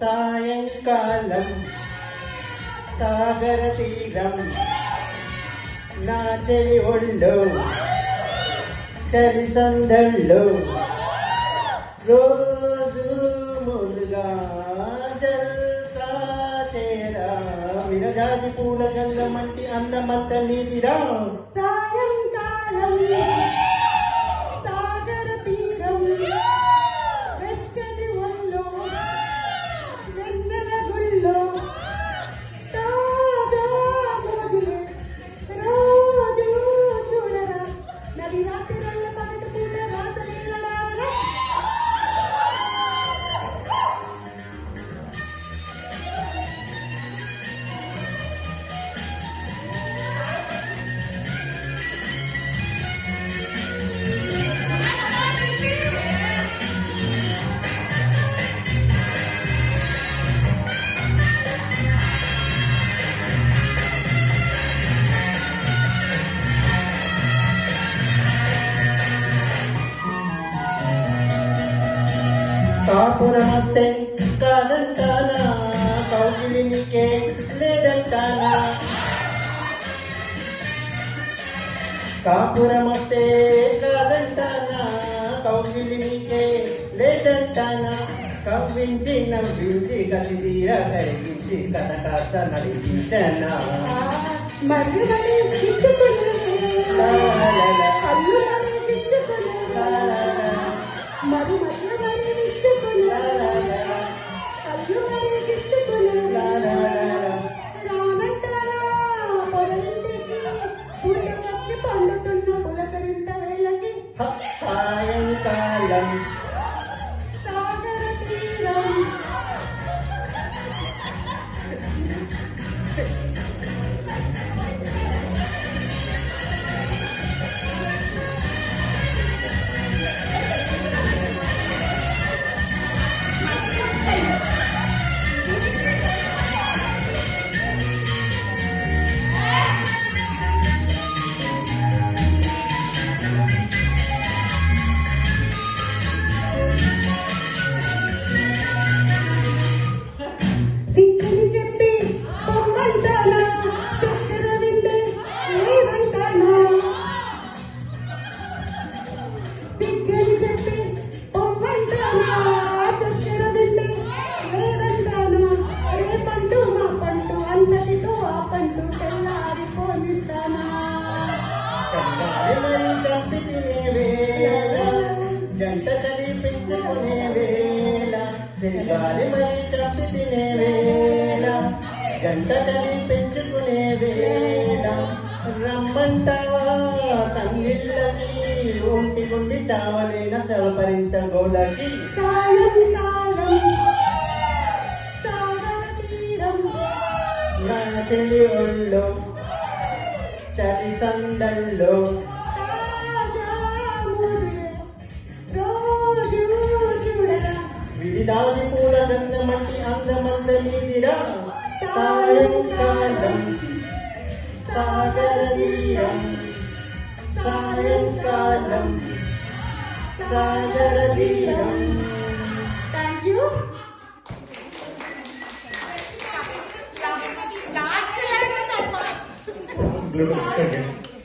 సాయంకాలం సాగర తీరం నా చెలి ఒళ్ళు చలి సందళ్ళు రోజు ముందుగా జల్తా చేరా విరజాజి పూల గంగమంటి అందమంత నీదిరా సాయంకాలం సాగర తీరం వెచ్చటి ఒళ్ళో వెన్నెల గుళ్ళో తాజా మోజులే రోజు చూడరా నది రాత్రి రల్ల పగటి పూట వాసనీలడారా కాపురమస్తే కాదంటానా కౌగిలినికే లేదంటానా కాపురమస్తే కాదంటానా కౌగిలినికే లేదంటానా కవ్వించి నవ్వించి కసి తీరా కరిగించి కథ కాస్త నడిపించనా మరి మరి గిచ్చుకునే కళ్ళు మరి గిచ్చుకునే మరి మధ్య మరి గిచ్చుకునే కళ్ళు మరి గిచ్చుకునే రానంటారా పొలంటికి పుట్టకొచ్చి పండుతున్న పులకరింత వేళకి సాయంకాలం సాగర తీరం సిగ్గని చెప్పి పొమ్మంటానా చక్కెర విందే లేదంటానా సిగ్గని చెప్పి పొమ్మంటానా చక్కెర విందే లేదంటానా రేపంటూ మా పంటూ అన్నటితో ఆ పంటూ తెల్లారి పోలిస్తానా జంట చలి పెంచుకునే వేళ తిరగాలి మరి చంపి తినే వేళ జంట చలి పెంచుకునే వేళ రమ్మంటావా కన్నీళ్ళకి ఒంటి గుండి చావలేన తలపరింత గోళకి సాయంకాలం సాగర తీరం నా చెలి ఒళ్ళో చలి సందల్లో తాజా మోజులే రోజు చూడరా విడిదాది పూల గంధమంటి అందమంత నీదిరా సాయంకాలం సాగర తీరం సాయంకాలం సాగర తీరం. Thank you Blue, second.